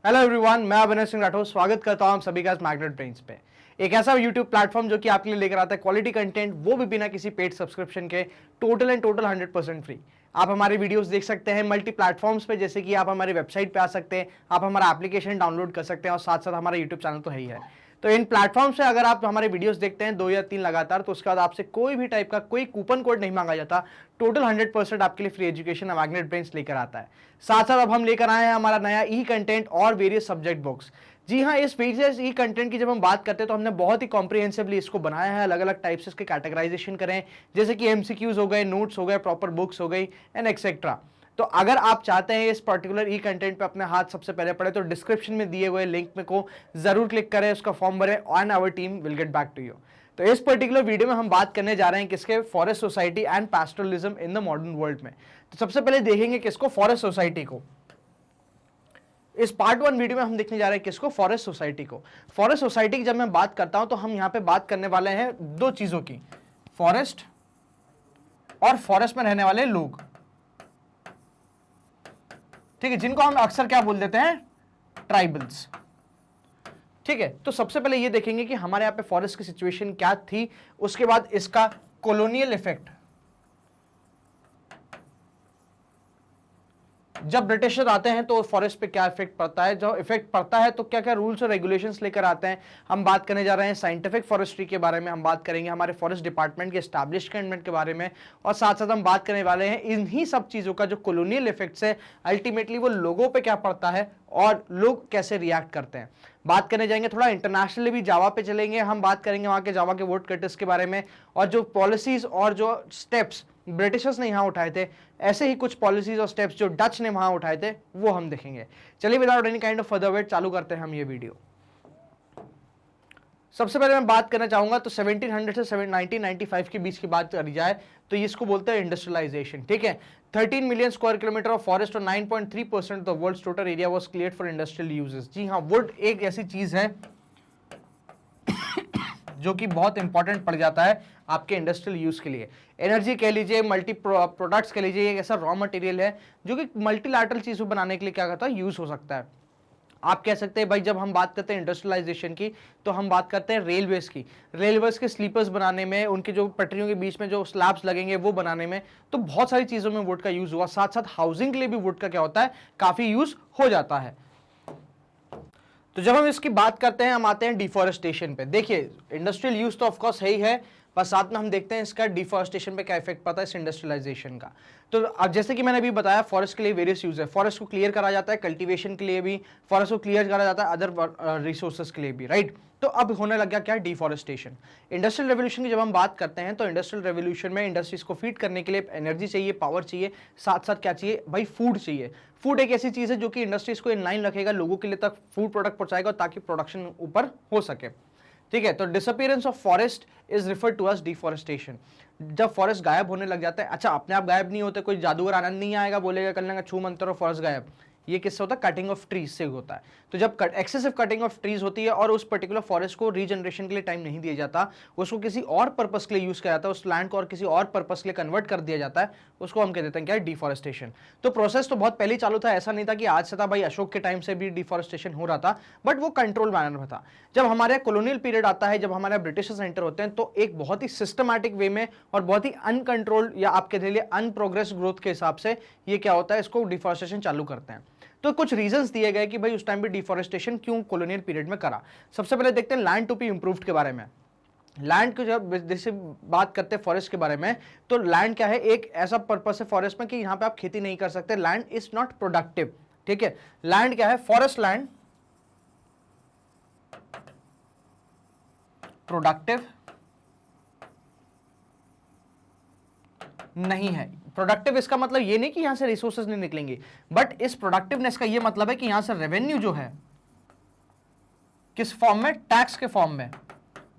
Hello everyone, मैं अविनाश सिंह राठौर स्वागत करता हूं आप सभी का इस मैग्नेट ब्रेन्स पे। एक ऐसा यूट्यूब प्लेटफॉर्म जो कि आपके लिए लेकर आता है क्वालिटी कंटेंट, वो भी बिना किसी पेड सब्सक्रिप्शन के, टोटल 100% फ्री। आप हमारे वीडियोस देख सकते हैं मल्टी प्लेटफॉर्म्स पे, जैसे कि आप हमारी वेबसाइट पे आ सकते हैं, आप हमारा एप्लीकेशन डाउनलोड कर सकते हैं और साथ साथ हमारा यूट्यूब चैनल तो है ही है। तो इन प्लेटफॉर्म से अगर आप हमारे वीडियोस देखते हैं 2 या 3 लगातार, तो उसके बाद आपसे कोई भी टाइप का कोई कूपन कोड नहीं मांगा जाता। टोटल 100% आपके लिए फ्री एजुकेशन मैग्नेट ब्रेन्स लेकर आता है। साथ साथ अब हम लेकर आए हैं हमारा नया ई कंटेंट और वेरियस सब्जेक्ट बुक्स। जी हाँ, इस वेरियस ई कंटेंट की जब हम बात करते हैं तो हमने बहुत ही कॉम्प्रिहेंसिवली इसको बनाया है, अलग अलग टाइप से इसके कैटेगराइजेशन करें, जैसे कि एमसीक्यूज हो गए, नोट्स हो गए, प्रॉपर बुक्स हो गई एंड एक्सेट्रा। तो अगर आप चाहते हैं इस पर्टिकुलर ई कंटेंट पे अपने हाथ सबसे पहले पढ़े, तो डिस्क्रिप्शन में दिए हुए लिंक में को जरूर क्लिक करें, उसका फॉर्म भरें and our team will get back to you. तो इस पर्टिकुलर वीडियो में हम बात करने जा रहे हैं किसके, forest society and pastoralism in the modern world में। तो सबसे पहले देखेंगे किसको, फॉरेस्ट सोसाइटी को। इस पार्ट 1 वीडियो में हम देखने जा रहे हैं किसको, फॉरेस्ट सोसाइटी को। फॉरेस्ट सोसाइटी की जब मैं बात करता हूं तो हम यहां पे बात करने वाले हैं दो चीजों की, फॉरेस्ट और फॉरेस्ट में रहने वाले लोग, ठीक है, जिनको हम अक्सर क्या बोल देते हैं, ट्राइबल्स। ठीक है, तो सबसे पहले ये देखेंगे कि हमारे यहां पे फॉरेस्ट की सिचुएशन क्या थी, उसके बाद इसका कॉलोनियल इफेक्ट, जब ब्रिटिशर आते हैं तो फॉरेस्ट पे क्या इफेक्ट पड़ता है, जो इफेक्ट पड़ता है तो क्या क्या रूल्स और रेगुलेशंस लेकर आते हैं। हम बात करने जा रहे हैं साइंटिफिक फॉरेस्ट्री के बारे में, हम बात करेंगे हमारे फॉरेस्ट डिपार्टमेंट के एस्टैब्लिशमेंट के बारे में, और साथ साथ हम बात करने वाले हैं इन्हीं सब चीजों का जो कॉलोनियल इफेक्ट्स है, अल्टीमेटली वो लोगों पे क्या पड़ता है और लोग कैसे रिएक्ट करते हैं। बात करने जाएंगे थोड़ा इंटरनेशनली भी, जावा पे चलेंगे, हम बात करेंगे वहां के जावा के वोट कटर्स के बारे में, और जो पॉलिसीज और जो स्टेप्स ब्रिटिशर्स ने यहां उठाए थे, ऐसे ही कुछ पॉलिसीज और स्टेप्स जो डच ने वहां उठाए थे, वो हम देखेंगे। चलिए without any kind of further wait चालू करते हैं हम ये वीडियो। सबसे पहले मैं बात करना चाहूंगा तो 1700 से 1995 के बीच की बात करी जाए तो इसको बोलते हैं इंडस्ट्रियलाइजेशन। ठीक है, 13 million square kilometre of forest और 9.3% of the world's total area was cleared for industrial uses. जी हाँ, वुड एक ऐसी चीज है जो कि बहुत इंपॉर्टेंट पड़ जाता है आपके इंडस्ट्रियल यूज के लिए। एनर्जी कह लीजिए, मल्टी प्रोडक्ट्स कह लीजिए, एक ऐसा रॉ मटेरियल है जो कि मल्टीलैटरल चीजों बनाने के लिए क्या करता है, यूज हो सकता है। आप कह सकते हैं भाई, जब हम बात करते हैं इंडस्ट्रियलाइजेशन की तो हम बात करते हैं रेलवेज की, रेलवेज के स्लीपर्स बनाने में, उनके जो पटरियों के बीच में जो स्लैब्स लगेंगे वो बनाने में, तो बहुत सारी चीजों में वुड का यूज हुआ। साथ साथ हाउसिंग के लिए भी वुड का क्या होता है, काफी यूज हो जाता है। तो जब हम इसकी बात करते हैं, हम आते हैं डिफॉरेस्टेशन पे। देखिए, इंडस्ट्रियल यूज तो ऑफकोर्स है ही है, पर साथ में हम देखते हैं इसका डिफॉरेस्टेशन पे क्या इफेक्ट पड़ता है इस इंडस्ट्रियलाइजेशन का। तो अब जैसे कि मैंने अभी बताया, फॉरेस्ट के लिए वेरियस यूज है, फॉरेस्ट को क्लियर करा जाता है कल्टीवेशन के लिए भी, फॉरेस्ट को क्लियर करा जाता है अदर रिसोर्सेज के लिए भी, राइट। तो अब होने लग गया क्या, डिफॉरेस्टेशन। इंडस्ट्रियल रेवोल्यूशन की जब हम बात करते हैं तो इंडस्ट्रियल रेवोल्यूशन में इंडस्ट्रीज को फीड करने के लिए एनर्जी चाहिए, पावर चाहिए, साथ साथ क्या चाहिए भाई, फूड चाहिए। फूड एक ऐसी चीज है जो कि इंडस्ट्रीज को इन लाइन रखेगा, लोगों के लिए तक फूड प्रोडक्ट पहुंचाएगा ताकि प्रोडक्शन ऊपर हो सके। ठीक है, तो disappearance of forest is referred to as deforestation. जब फॉरेस्ट गायब होने लग जाता है, अच्छा अपने आप गायब नहीं होते, कोई जादूगर आनंद नहीं आएगा बोलेगा कर लेंगे छू मंतर और फॉरेस्ट गायब। ये किससे होता है, कटिंग ऑफ ट्रीज से होता है। तो जब एक्सेसिव कटिंग ऑफ ट्रीज होती है और उस पर्टिकुलर फॉरेस्ट को रीजनरेशन के लिए टाइम नहीं दिया जाता, उसको किसी और पर्पस के लिए यूज किया जाता है, उस लैंड को और किसी और पर्पस के लिए कन्वर्ट कर दिया जाता है, उसको हम कह देते हैं क्या, डिफॉरेस्टेशन। तो प्रोसेस तो बहुत पहले चालू था, ऐसा नहीं था कि आज से था भाई, अशोक के टाइम से भी डिफॉरेस्टेशन हो रहा था, बट वो कंट्रोल मैनर में था। जब हमारे कॉलोनियल पीरियड आता है, जब हमारे ब्रिटिशर्स एंटर होते हैं, तो एक बहुत ही सिस्टमैटिक वे में और बहुत ही अनकंट्रोल्ड या आप कह लिए अनप्रोग्रेस ग्रोथ के हिसाब से ये क्या होता है, इसको डिफॉरेस्टेशन चालू करते हैं। तो कुछ रीजंस दिए गए कि भाई उस टाइम पे डिफॉरेस्टेशन क्यों कॉलोनियल पीरियड में करा। सबसे पहले देखते हैं लैंड टू बी इंप्रूव्ड के बारे में। लैंड को जब जैसे बात करते हैं फॉरेस्ट के बारे में, तो लैंड क्या है, एक ऐसा पर्पस है फॉरेस्ट में कि यहां पे आप खेती नहीं कर सकते, लैंड इज नॉट प्रोडक्टिव। ठीक है, लैंड क्या है, फॉरेस्ट लैंड प्रोडक्टिव नहीं है। प्रोडक्टिव इसका मतलब ये नहीं कि यहां से रिसोर्सेज नहीं निकलेंगे, बट इस प्रोडक्टिवनेस का ये मतलब है कि यहां से रेवेन्यू जो है किस फॉर्म में, टैक्स के फॉर्म में,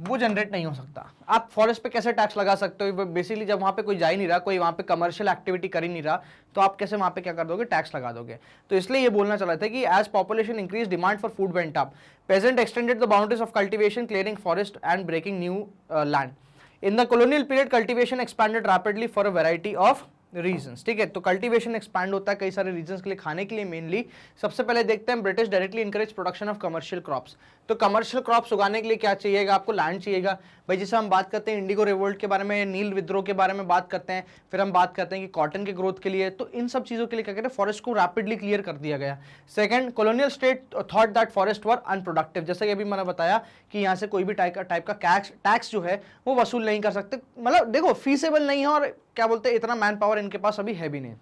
वो जनरेट नहीं हो सकता। आप फॉरेस्ट पे कैसे टैक्स लगा सकते हो, बेसिकली जब वहां पे कोई जा ही नहीं रहा, कोई वहां पे कमर्शियल एक्टिविटी कर ही नहीं रहा, तो आप कैसे वहां पे क्या कर दोगे, टैक्स लगा दोगे। तो इसलिए ये बोलना चला था कि as population increase, demand for food went up, peasant extended the boundaries of cultivation, clearing forest and breaking new land. In the colonial period, cultivation expanded rapidly for a variety of reasons, ठीक है। तो cultivation expand होता है कई सारे reasons के लिए, खाने के लिए मेनली। सबसे पहले देखते हैं British directly encourage production of commercial crops. तो कमर्शियल क्रॉप्स उगाने के लिए क्या चाहिएगा आपको? लैंड चाहिएगा भाई। जैसे हम बात करते हैं इंडिगो रिवोल्ट के बारे में, नील विद्रोह के बारे में बात करते हैं, फिर हम बात करते हैं कि कॉटन के ग्रोथ के लिए, तो इन सब चीजों के लिए क्या कहते हैं, फॉरेस्ट को रैपिडली क्लियर कर दिया गया। Second, colonial state thought that forest were unproductive. जैसे कि अभी मैंने बताया कि यहाँ से कोई भी टाइप का टैक्स जो है वो वसूल नहीं कर सकते, मतलब देखो फीसेबल नहीं है, और क्या बोलते हैं इतना मैन पावर इनके पास अभी है भी नहीं।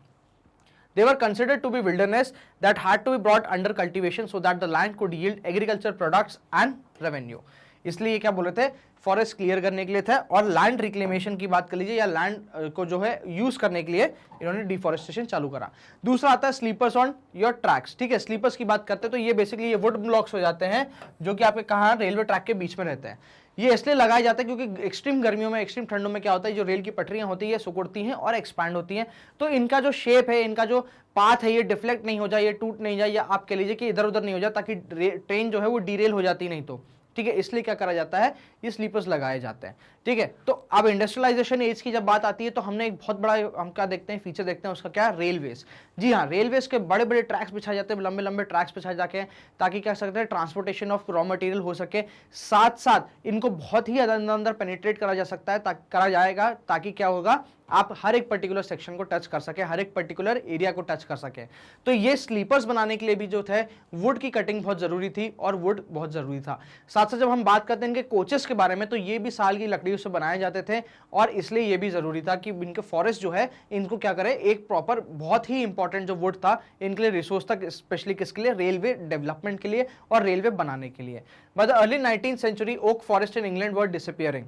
They were considered to be wilderness that had to be brought under cultivation so that the land could yield agriculture products and revenue. इसलिए क्या बोले थे, फॉरेस्ट क्लियर करने के लिए था। और लैंड रिक्लेमेशन की बात कर लीजिए, या लैंड को जो है यूज करने के लिए इन्होंने डिफॉरेस्टेशन चालू करा। दूसरा आता है स्लीपर्स ऑन योर ट्रैक्स, ठीक है। स्लीपर्स की बात करते हैं तो ये बेसिकली ये वुड ब्लॉक्स हो जाते हैं जो कि आपके कहाँ रेलवे ट्रैक के बीच में रहते हैं। ये इसलिए लगाए जाते हैं क्योंकि एक्सट्रीम गर्मियों में, एक्सट्रीम ठंडों में क्या होता है, जो रेल की पटरियां होती है सिकुड़ती हैं और एक्सपैंड होती हैं, तो इनका जो शेप है, इनका जो पाथ है, ये डिफ्लेक्ट नहीं हो जाए, ये टूट नहीं जाए, या आप कह लीजिए कि इधर उधर नहीं हो जाए, ताकि ट्रेन जो है वो डीरेल हो जाती नहीं तो, ठीक है। इसलिए क्या करा जाता है, ये स्लीपर्स लगाए जाते हैं, ठीक है। तो अब इंडस्ट्रियलाइजेशन एज की जब बात आती है तो हमने एक बहुत बड़ा हम क्या देखते हैं, फीचर देखते हैं उसका, क्या, रेलवेज। जी हाँ, रेलवेज के बड़े बड़े ट्रैक्स बिछाए जाते हैं, लंबे लंबे ट्रैक्स बिछाए जाके, ताकि क्या सकते हैं ट्रांसपोर्टेशन ऑफ रॉ मटेरियल हो सके। साथ साथ इनको बहुत ही अंदर पेनिट्रेट करा जा सकता है, करा जाएगा, ताकि क्या होगा, आप हर एक पर्टिकुलर सेक्शन को टच कर सके, हर एक पर्टिकुलर एरिया को टच कर सके। तो ये स्लीपर्स बनाने के लिए भी जो थे वुड की कटिंग बहुत जरूरी थी, और वुड बहुत जरूरी था। साथ साथ जब हम बात करते हैं इनके कोचेस के बारे में, तो ये भी साल की लकड़ियों से बनाए जाते थे, और इसलिए ये भी जरूरी था कि इनके फॉरेस्ट जो है इनको क्या करे, एक प्रॉपर बहुत ही इंपॉर्टेंट जो वुड था इनके लिए रिसोर्स था, स्पेशली किसके लिए, रेलवे डेवलपमेंट के लिए और रेलवे बनाने के लिए। By the early 19th century oak forest in England were disappearing.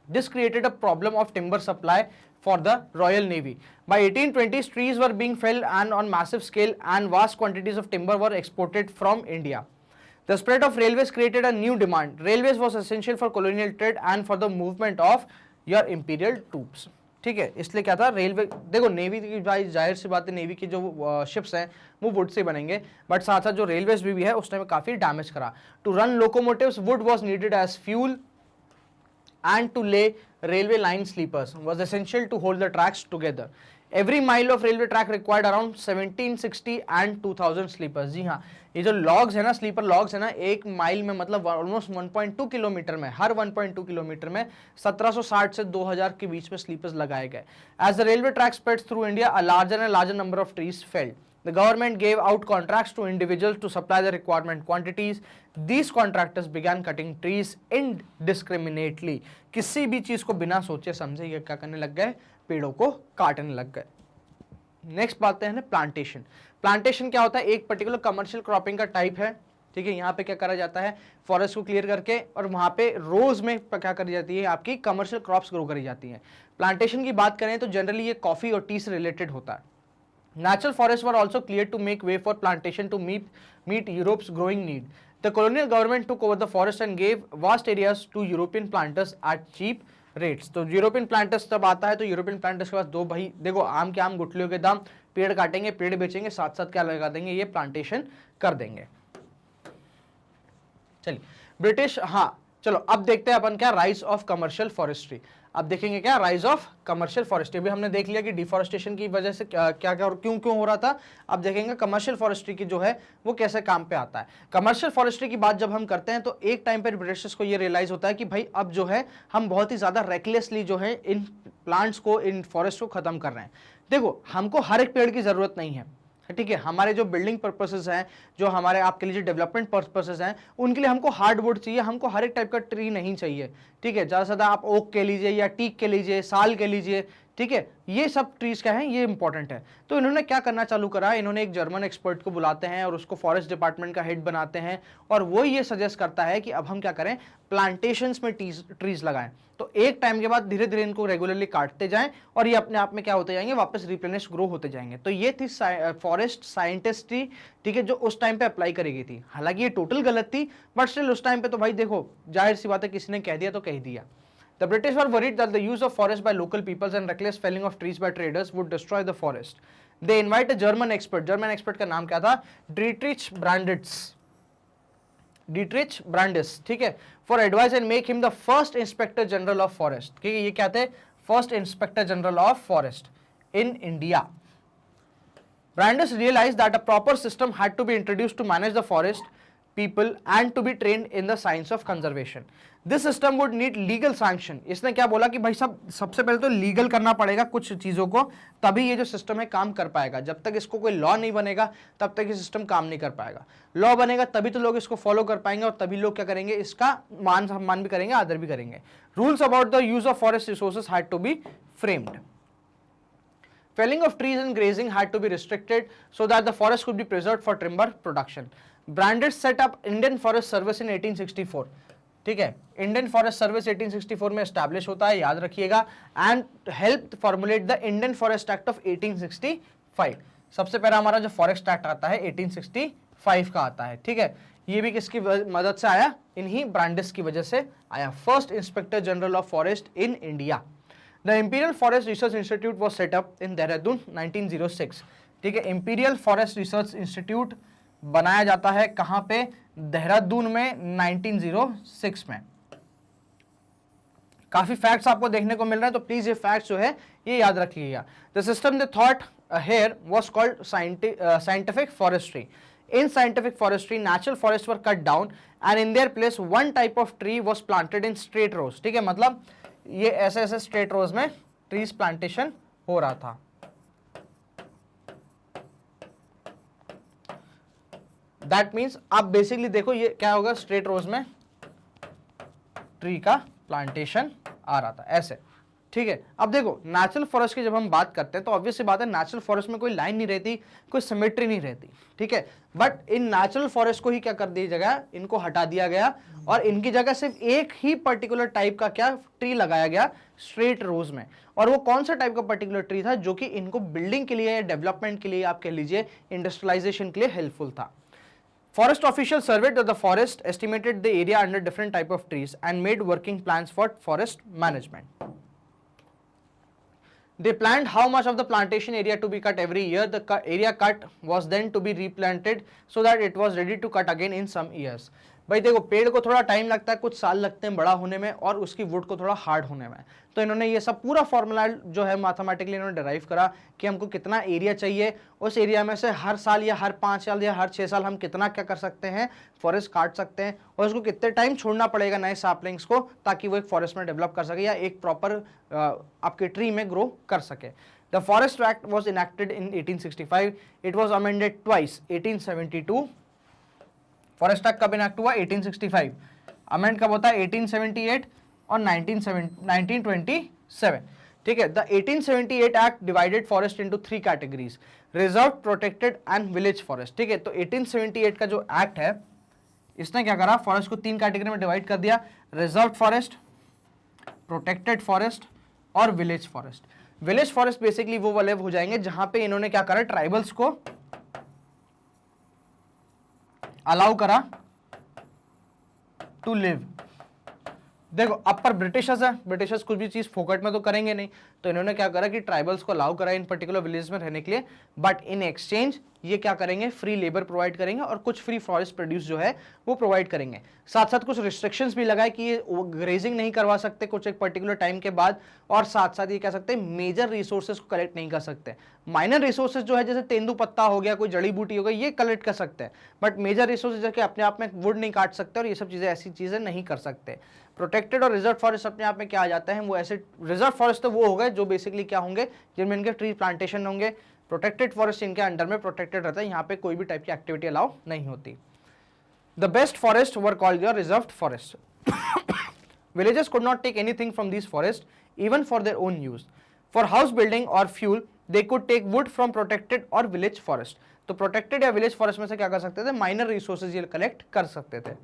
This created a problem of timber supply for the Royal Navy. By 1820s, trees were being felled and on massive scale, and vast quantities of timber were exported from India. The spread of railways created a new demand. Railways was essential for colonial trade and for the movement of your imperial troops. ठीक है, इसलिए क्या था, railway, देखो navy की भाई जाहिर सी बात है, नेवी की जो शिप्स हैं वो वुड से बनेंगे, बट साथ साथ जो रेलवेज भी है उसने काफी डैमेज करा। To run locomotives wood was needed as fuel, and to lay railway line sleepers was essential to hold the tracks together. Every mile of railway track required around 1760 and 2000 sleepers. जी हाँ, ये जो logs है ना, sleeper logs है ना, एक mile में मतलब ऑलमोस्ट 1.2 किलोमीटर में, हर 1.2 किलोमीटर में 1760 से 2000 के बीच में स्लीपर्स लगाए गए। As the railway track spreads through India, a larger and larger number of trees fell. The government gave out contracts to individuals to supply the requirement quantities. These contractors began cutting trees indiscriminately. किसी भी चीज को बिना सोचे समझे ये क्या करने लग गए, पेड़ों को काटने लग गए। नेक्स्ट बात है प्लांटेशन। प्लांटेशन क्या होता है, एक पर्टिकुलर कमर्शियल क्रॉपिंग का टाइप है, ठीक है। यहाँ पे क्या करा जाता है, फॉरेस्ट को क्लियर करके, और वहां पे रोज में क्या करी जाती है, आपकी कमर्शियल क्रॉप्स ग्रो करी जाती है। प्लांटेशन की बात करें तो जनरली ये कॉफी और टी से रिलेटेड होता है। Natural forests were also cleared to make way for plantation to meet Europe's growing need. The colonial government took over the forest and gave vast areas to European planters at cheap rates. तो European planters जब आता है तो European planters के पास दो भाई, देखो आम के आम गुठलियों के दाम, पेड़ काटेंगे, पेड़ बेचेंगे, साथ साथ क्या लगा देंगे, ये प्लांटेशन कर देंगे। चलिए ब्रिटिश, हाँ चलो अब देखते हैं अपन क्या, राइज ऑफ कमर्शियल फॉरेस्ट्री। अब देखेंगे क्या, राइज ऑफ कमर्शियल फॉरेस्ट्री। भी हमने देख लिया कि डिफॉरेस्टेशन की वजह से क्या क्या और क्यों हो रहा था। अब देखेंगे कमर्शियल फॉरेस्ट्री की जो है वो कैसे काम पे आता है। कमर्शियल फॉरेस्ट्री की बात जब हम करते हैं तो एक टाइम पर ब्रिटिशर्स को ये रियलाइज होता है कि भाई अब जो है हम बहुत ही ज्यादा रेकलेसली जो है इन प्लांट्स को, इन फॉरेस्ट को खत्म कर रहे हैं। देखो हमको हर एक पेड़ की जरूरत नहीं है, ठीक है। हमारे जो बिल्डिंग पर्पसेस हैं, जो हमारे आपके लिए डेवलपमेंट पर्पसेस हैं, उनके लिए हमको हार्डवुड चाहिए, हमको हर एक टाइप का ट्री नहीं चाहिए, ठीक है। ज़्यादा से ज़्यादा आप ओक के लीजिए या टीक के लीजिए, साल के लीजिए, ठीक है। ये सब ट्रीज क्या है, ये इंपॉर्टेंट है। तो इन्होंने क्या करना चालू करा, इन्होंने एक जर्मन एक्सपर्ट को बुलाते हैं और उसको फॉरेस्ट डिपार्टमेंट का हेड बनाते हैं, और वो ये सजेस्ट करता है कि अब हम क्या करें, प्लांटेशंस में ट्रीज लगाएं। तो एक टाइम के बाद धीरे धीरे इनको रेगुलरली काटते जाएं और ये अपने आप में क्या होते जाएंगे, वापस रिप्लेनिश ग्रो होते जाएंगे। तो ये थी फॉरेस्ट साइंटिस्ट थी, ठीक है, जो उस टाइम पे अप्लाई करी गई थी। हालांकि ये टोटल गलत थी, बट स्टिल उस टाइम पे तो भाई देखो जाहिर सी बात है, किसी ने कह दिया तो कह दिया। The British were worried that the use of forest by local peoples and reckless felling of trees by traders would destroy the forest. They invite a German expert. German expert का नाम क्या था, Dietrich Brandis, ठीक है, for advice and make him the first inspector general of forest। ठीक है, ये क्या थे, first inspector general of forest in India. Brandeis realized that a proper system had to be introduced to manage the forest, people and to be trained in the science of conservation. This system would need legal sanction. इसने क्या बोला कि भाई सब सबसे पहले तो legal करना पड़ेगा कुछ चीजों को, तभी ये जो सिस्टम है काम कर पाएगा. जब तक इसको कोई लॉ नहीं बनेगा तब तक ये सिस्टम काम नहीं कर पाएगा. लॉ बनेगा तभी तो लोग इसको फॉलो कर पाएंगे और तभी लोग क्या करेंगे, इसका मान सम्मान भी करेंगे, आदर भी करेंगे. Rules about the use of forest resources had to be framed. Felling of trees and grazing had to be restricted so that the forest could be preserved for timber production. Brandeis set up Indian Forest Service in 1864. ठीक है, Indian forest service 1864 में establish होता है, याद रखिएगा. And help formulate the Indian forest act of 1865. सबसे पहला हमारा जो फॉरेस्ट एक्ट आता है 1865 का आता है. ठीक है, ये भी किसकी मदद से आया, इन्हीं ब्रांडिस की वजह से आया. First inspector general of forest in India. The Imperial Forest Research Institute was set up in Dehradun 1906. ठीक है, इंपीरियल फॉरेस्ट रिसर्च इंस्टीट्यूट बनाया जाता है कहां पे, देहरादून में 1906 में. काफी फैक्ट्स आपको देखने को मिल रहे हैं, तो प्लीज ये फैक्ट्स जो है ये याद रखिएगा. The system they thought here was called scientific forestry. In scientific forestry, natural forests were cut down and in their place one type of tree was planted in straight rows. ठीक है, मतलब ये ऐसे ऐसे स्ट्रेट रोज में trees plantation हो रहा था. दैट मीन्स आप बेसिकली देखो ये क्या होगा, स्ट्रेट रोज में ट्री का प्लांटेशन आ रहा था ऐसे. ठीक है, अब देखो नेचुरल फॉरेस्ट की जब हम बात करते हैं तो ऑब्वियस सी बात है नेचुरल फॉरेस्ट में कोई लाइन नहीं रहती, कोई सिमेट्री नहीं रहती. ठीक है, बट इन नेचुरल फॉरेस्ट को ही क्या कर दिया जगह, इनको हटा दिया गया और इनकी जगह सिर्फ एक ही पर्टिकुलर टाइप का क्या ट्री लगाया गया स्ट्रेट रोज में. और वो कौन सा टाइप का पर्टिकुलर ट्री था जो कि इनको बिल्डिंग के लिए, डेवलपमेंट के लिए, आप कह लीजिए इंडस्ट्रियलाइजेशन के लिए हेल्पफुल था. Forest officials surveyed the forest, estimated the area under different type of trees and made working plans for forest management. They planned how much of the plantation area to be cut every year. The area cut was then to be replanted so that it was ready to cut again in some years. भाई देखो पेड़ को थोड़ा time लगता है, कुछ साल लगते हैं बड़ा होने में और उसकी वुड को थोड़ा हार्ड होने में. तो इन्होंने ये सब पूरा फॉर्मूला जो है मैथमेटिकली इन्होंने डिराइव करा कि हमको कितना एरिया चाहिए, उस एरिया में से हर साल या हर 5 साल या हर 6 साल हम कितना क्या कर सकते हैं, फॉरेस्ट काट सकते हैं और उसको कितने टाइम छोड़ना पड़ेगा नए सैपलिंग्स को ताकि वो एक फॉरेस्ट में डेवलप कर सके या एक प्रॉपर आपके ट्री में ग्रो कर सके. The Forest Act was enacted in 1865. It was amended twice, 1872. Forest act कब इनैक्ट हुआ, 1865. अमेंड कब होता है, 1878 और 1927. ठीक है, the 1878 act divided forest into 3 categories, reserve, protected and village forest. ठीक है, तो 1878 का जो एक्ट है इसने क्या करा, फॉरेस्ट को 3 कैटेगरी में डिवाइड कर दिया, रिजर्व फॉरेस्ट, प्रोटेक्टेड फॉरेस्ट और village forest. Village forest basically वो वाले हो जाएंगे जहां पे इन्होंने क्या करा, ट्राइबल्स को अलाउ करा टू लिव. देखो अब पर ब्रिटिशर्स है, ब्रिटिशर्स कुछ भी चीज फोकट में तो करेंगे नहीं, तो इन्होंने क्या करा कि ट्राइबल्स को अलाउ करा इन पर्टिकुलर विलेज में रहने के लिए, बट इन एक्सचेंज ये क्या करेंगे, फ्री लेबर प्रोवाइड करेंगे और कुछ फ्री फॉरेस्ट प्रोड्यूस जो है वो प्रोवाइड करेंगे. साथ साथ कुछ रिस्ट्रिक्शंस भी लगाए कि ये ग्रेजिंग नहीं करवा सकते कुछ एक पर्टिकुलर टाइम के बाद, और साथ साथ ये कह सकते हैं मेजर रिसोर्सेज को कलेक्ट नहीं कर सकते. माइनर रिसोर्सेज जो है जैसे तेंदू पत्ता हो गया, कोई जड़ी बूटी हो गई, ये कलेक्ट कर सकते हैं, बट मेजर रिसोर्सेज जैसे अपने आप में वुड नहीं काट सकते और ये सब चीजें ऐसी चीजें नहीं कर सकते. प्रोटेक्टेड और रिजर्व फॉरेस्ट अपने आप में क्या आ जाता है, वो ऐसे रिजर्व फॉरेस्ट तो वो हो गए जो बेसिकली क्या होंगे, जिनमें इनके ट्री प्लांटेशन होंगे. प्रोटेक्टेड फॉरेस्ट इनके अंडर में प्रोटेक्टेड रहता है, यहाँ पे कोई भी टाइप की एक्टिविटी अलाउ नहीं होती. The best forest were called your reserved forest. Villages could not take anything from these forests, even for their own use. For house building or fuel, they could take wood from protected or village forest. तो protected या village forest में से क्या कर सकते थे, minor resources ये collect कर सकते थे.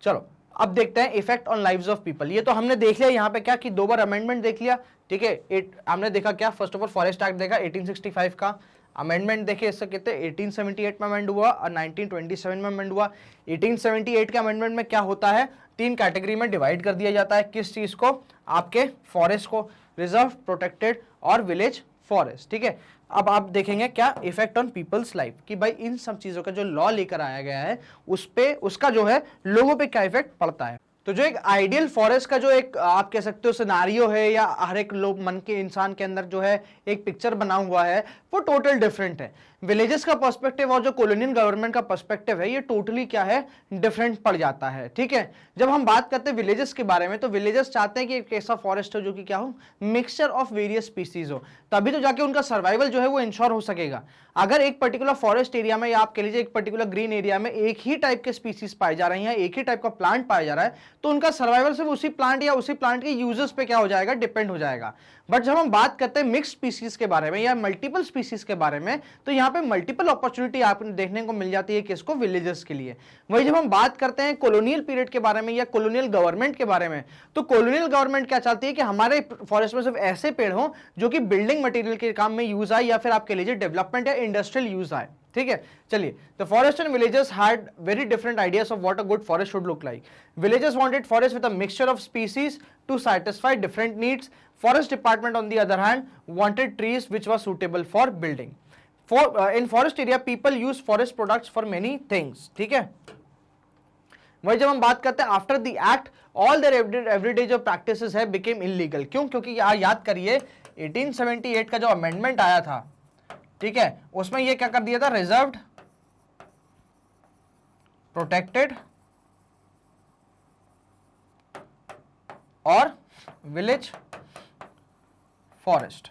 चलो अब देखते हैं effect on lives of people. ये तो हमने देख लिया यहाँ पे क्या कि 2 बार अमेंडमेंट देख लिया. ठीक है, हमने देखा क्या, first of all forest act देखा 1865 का, अमेंडमेंट देखे इससे कितने 1878 में अमेंड हुआ और 1927 में अमेंड हुआ. 1878 के अमेंडमेंट में क्या होता है, 3 कैटेगरी में डिवाइड कर दिया जाता है. किस चीज को, आपके फॉरेस्ट को, रिजर्व, प्रोटेक्टेड और विलेज फॉरेस्ट. ठीक है, अब आप देखेंगे क्या इफेक्ट ऑन पीपल्स लाइफ, कि भाई इन सब चीजों का जो लॉ लेकर आया गया है उस पे, उसका जो है लोगों पे क्या इफेक्ट पड़ता है. तो जो एक आइडियल फॉरेस्ट का जो एक आप कह सकते हो सिनारियो है या हर एक लोग मन के इंसान के अंदर जो है एक पिक्चर बना हुआ है वो टोटल डिफरेंट है। विलेजेस का पर्सपेक्टिव और जो कॉलोनियल गवर्नमेंट का पर्सपेक्टिव है ये टोटली क्या है, डिफरेंट पड़ जाता है। ठीक है, जब हम बात करते हैं विलेजेस के बारे में तो विलेजेस चाहते हैं कि एक ऐसा फॉरेस्ट हो जो कि क्या हो, मिक्सचर ऑफ वेरियस स्पीसीज हो, तभी तो जाके उनका सर्वाइवल जो है वो इंश्योर हो सकेगा। अगर एक पर्टिकुलर फॉरेस्ट एरिया में या आप कह लीजिए एक पर्टिकुलर ग्रीन एरिया में एक ही टाइप के स्पीसीज पाए जा रहे हैं, एक ही टाइप का प्लांट पाया जा रहा है, तो उनका सर्वाइवल सिर्फ उसी प्लांट या उसी प्लांट के यूजर्स पे क्या हो जाएगा, डिपेंड हो जाएगा। बट जब हम बात करते हैं मिक्स स्पीसीज के बारे में या मल्टीपल स्पीसीज के बारे में, तो यहाँ पे मल्टीपल अपॉर्चुनिटी आपको देखने को मिल जाती है किसको, विलेजर्स के लिए। वही जब हम बात करते हैं कॉलोनियल पीरियड के बारे में या कॉलोनियल गवर्नमेंट के बारे में, तो कॉलोनियल गवर्नमेंट क्या चाहती है कि हमारे फॉरेस्ट में सिर्फ ऐसे पेड़ हों जो कि बिल्डिंग मटेरियल के काम में यूज आए या फिर आप कह लीजिए डेवलपमेंट या इंडस्ट्रियल यूज आए। ठीक है, चलिए, the forest and villagers had very different ideas of what a good forest should look like. Villagers wanted forest with a mixture of species to satisfy different needs. Forest department on the other hand wanted trees which were suitable for building. In forest area people use forest products for many things. ठीक है, वही जब हम बात करते हैं after the act all their everyday जो practices है बिकेम इलीगल। क्यों? क्योंकि याद करिए 1878 का जो अमेंडमेंट आया था, ठीक है, उसमें ये क्या कर दिया था, रिजर्व्ड, प्रोटेक्टेड और विलेज फॉरेस्ट,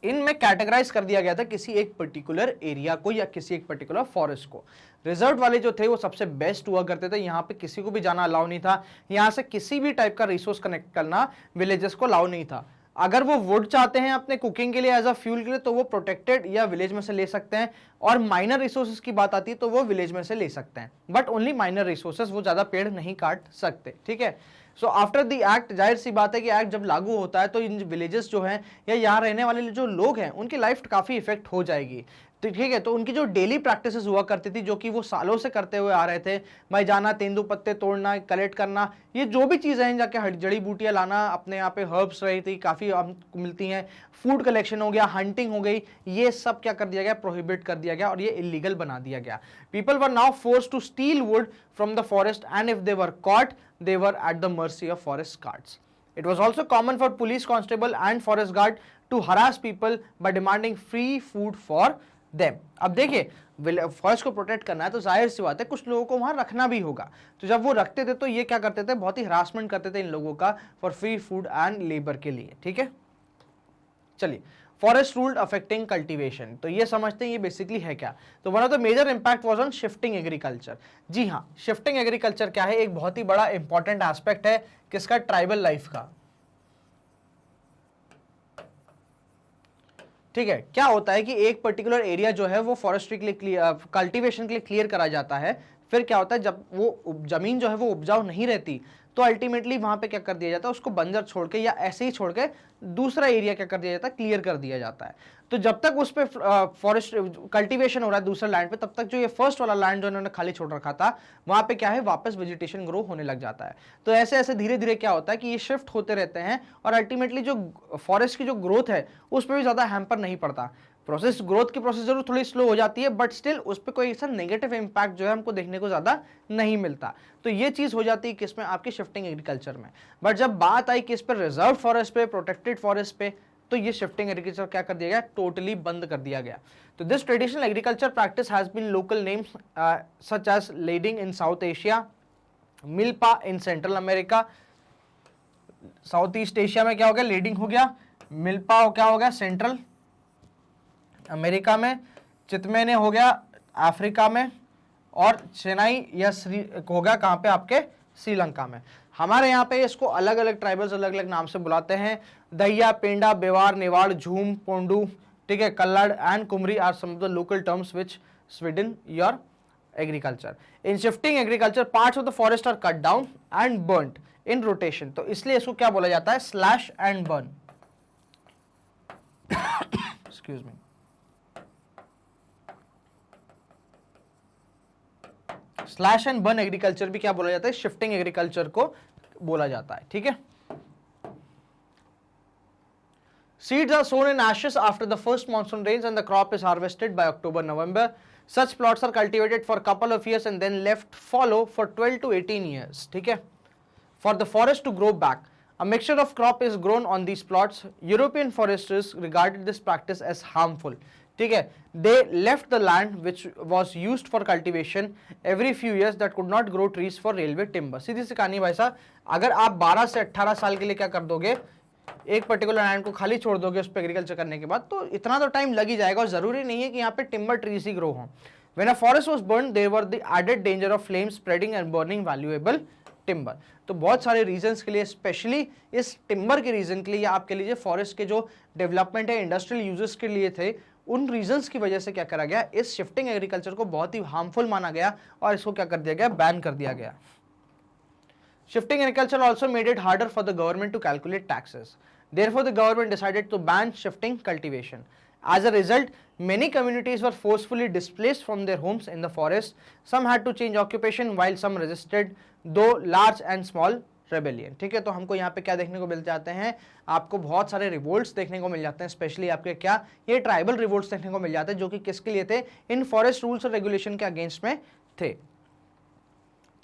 इनमें कैटेगराइज कर दिया गया था किसी एक पर्टिकुलर एरिया को या किसी एक पर्टिकुलर फॉरेस्ट को। रिजर्व वाले जो थे वो सबसे बेस्ट हुआ करते थे, यहाँ पे किसी को भी जाना अलाउ नहीं था, यहाँ से किसी भी टाइप का रिसोर्स कनेक्ट करना विलेजेस को अलाउ नहीं था। अगर वो वुड चाहते हैं अपने कुकिंग के लिए एज अ फ्यूल के लिए तो वो प्रोटेक्टेड या विलेज में से ले सकते हैं, और माइनर रिसोर्सेज की बात आती है तो वो विलेज में से ले सकते हैं, बट ओनली माइनर रिसोर्सेज, वो ज्यादा पेड़ नहीं काट सकते। ठीक है, सो आफ्टर द एक्ट, जाहिर सी बात है कि एक्ट जब लागू होता है तो इन विलेजेस जो हैं या यहाँ रहने वाले जो लोग हैं उनकी लाइफ काफी इफेक्ट हो जाएगी। तो ठीक है, तो उनकी जो डेली प्रैक्टिसेस हुआ करती थी जो कि वो सालों से करते हुए आ रहे थे, भाई जाना तेंदू पत्ते तोड़ना, कलेक्ट करना, ये जो भी चीज़ें हैं, जाके जड़ी बूटियाँ लाना, अपने यहाँ पे हर्ब्स रही थी काफ़ी हमको मिलती हैं, फूड कलेक्शन हो गया, हंटिंग हो गई, ये सब क्या कर दिया गया, प्रोहिबिट कर दिया गया और ये इलीगल बना दिया गया। People were now forced to steal wood from the forest and if they were caught they were at the mercy of forest guards. It was also common for police constable and forest guard to harass people by demanding free food for them. अब देखिए forest को protect करना है तो जाहिर सी बात है कुछ लोगों को वहां रखना भी होगा, तो जब वो रखते थे तो ये क्या करते थे, बहुत ही हरासमेंट करते थे इन लोगों का for free food and labour के लिए। ठीक है, चलिए, फॉरेस्ट रूल्ड अफेक्टिंग कल्टीवेशन, तो ये समझते हैं ये बेसिकली है क्या। तो one of the major impact was on shifting agriculture. जी हाँ, शिफ्टिंग एग्रीकल्चर क्या है, एक बहुत ही बड़ा इंपॉर्टेंट एस्पेक्ट है किसका, ट्राइबल लाइफ का। ठीक है, क्या होता है कि एक पर्टिकुलर एरिया जो है वो फॉरेस्ट्री के लिए कल्टीवेशन के लिए क्लियर करा जाता है, फिर क्या होता है जब वो जमीन जो है वो उपजाऊ नहीं रहती तो अल्टीमेटली वहां पे क्या कर दिया जाता है, उसको बंजर छोड़ के या ऐसे ही छोड़ के दूसरा एरिया क्या कर दिया जाता है, क्लियर कर दिया जाता है। तो जब तक उस पे फॉरेस्ट कल्टीवेशन हो रहा है दूसरे लैंड पे, तब तक जो ये फर्स्ट वाला लैंड जो इन्होंने खाली छोड़ रखा था वहां पे क्या है, वापस वेजिटेशन ग्रो होने लग जाता है। तो ऐसे ऐसे धीरे धीरे क्या होता है कि ये शिफ्ट होते रहते हैं और अल्टीमेटली जो फॉरेस्ट की जो ग्रोथ है उस पर भी ज्यादा हैम्पर नहीं पड़ता। प्रोसेस ग्रोथ की प्रोसेस जरूर थोड़ी स्लो हो जाती है, बट स्टिल उस पर कोई ऐसा नेगेटिव इंपैक्ट जो है हमको देखने को ज्यादा नहीं मिलता। तो ये चीज हो जाती है किसमें, आपकी शिफ्टिंग एग्रीकल्चर में। बट जब बात आई किस पे, रिजर्व फॉरेस्ट पे, प्रोटेक्टेड फॉरेस्ट पे, तो ये शिफ्टिंग एग्रीकल्चर क्या कर दिया गया, टोटली बंद कर दिया गया। तो this traditional agriculture practice has been local names such as lading in South Asia, milpa in Central America, South East Asia में क्या हो गया, लीडिंग हो गया, मिल्पा क्या हो गया सेंट्रल अमेरिका में, चितमेने हो गया अफ्रीका में, और चेन्नई या श्री हो गया कहाँ पे, आपके श्रीलंका में। हमारे यहाँ पे इसको अलग अलग ट्राइबल्स अलग अलग नाम से बुलाते हैं, दहिया, पेंडा, बेवार, नेवाड़, झूम, पोंडू, ठीक है, कल्लड़ and kumri are some of the local terms which swidden your agriculture. In shifting agriculture parts of the forest are cut down and burned in rotation, तो इसलिए इसको क्या बोला जाता है, slash and burn. Excuse me. Slash and burn agriculture भी क्या बोला जाता है, शिफ्टिंग एग्रीकल्चर को बोला जाता है। ठीक है, Seeds are sown in ashes after the first monsoon rains and the crop is harvested by October-November. Such plots are cultivated for a couple of years and then left fallow for 12 to 18 years. ठीक है? For the forest to grow back, a mixture of crop is grown on these plots. European foresters regarded this practice as harmful. ठीक है? They left the land which was used for cultivation every few years that could not grow trees for railway timber. सीधी सी कहानी भाई साहब, अगर आप 12 से 18 साल के लिए क्या कर दोगे, एक पर्टिकुलर लैंड को खाली छोड़ दोगे उस पर एग्रीकल्चर करने के बाद, तो इतना तो टाइम लग ही जाएगा और जरूरी नहीं है कि यहाँ पे टिम्बर ट्रीज ही ग्रो हों. When a forest was burned, there were the added danger of flames spreading and burning valuable timber. तो बहुत सारे रीजंस के लिए, स्पेशली इस टिम्बर के रीजन के लिए, या आप कह लीजिए फॉरेस्ट के जो डेवलपमेंट है इंडस्ट्रियल यूजेस के लिए थे, उन रीजंस की वजह से क्या करा गया, इस शिफ्टिंग एग्रीकल्चर को बहुत ही हार्मफुल माना गया और इसको क्या कर दिया गया, बैन कर दिया गया. Shifting agriculture also made it harder for the government to calculate taxes. Therefore, the government decided to ban shifting cultivation. As a result, many communities were forcefully displaced from their homes in the forest. Some had to change occupation while some resisted, though large and small rebellion. ठीक है, तो हमको यहाँ पे क्या देखने को मिल जाते हैं, आपको बहुत सारे रिवोल्ट्स देखने को मिल जाते हैं, स्पेशली आपके क्या, ये ट्राइबल रिवोल्ट्स देखने को मिल जाते हैं, जो कि किसके लिए थे, इन फॉरेस्ट रूल्स और रेगुलेशन के अगेंस्ट में थे.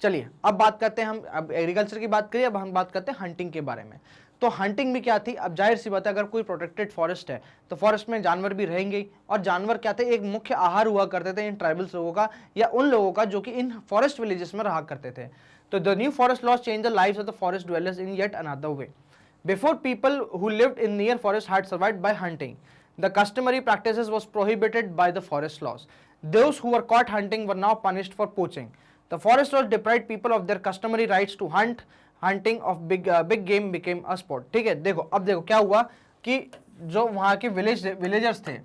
चलिए अब बात करते हैं, हम अब एग्रीकल्चर की बात करिए, अब हम बात करते हैं हंटिंग के बारे में. तो हंटिंग भी क्या थी, अब जाहिर सी बात है, अगर कोई प्रोटेक्टेड फॉरेस्ट है तो फॉरेस्ट में जानवर भी रहेंगे, और जानवर क्या थे, एक मुख्य आहार हुआ करते थे इन ट्राइबल्स लोगों का, या उन लोगों का जो कि इन फॉरेस्ट विलेजेस में रहा करते थे. तो the new forest laws change the lives of the forest dwellers in yet another way. Before people who lived in near forest had survived by hunting, the customary practices was prohibited by the forest laws. Those who were caught hunting were now punished for poaching. The forest laws deprived people of their customary rights to hunt. Hunting of big game became a sport. ठीक है, देखो अब देखो क्या हुआ कि जो वहां के विलेजर्स थे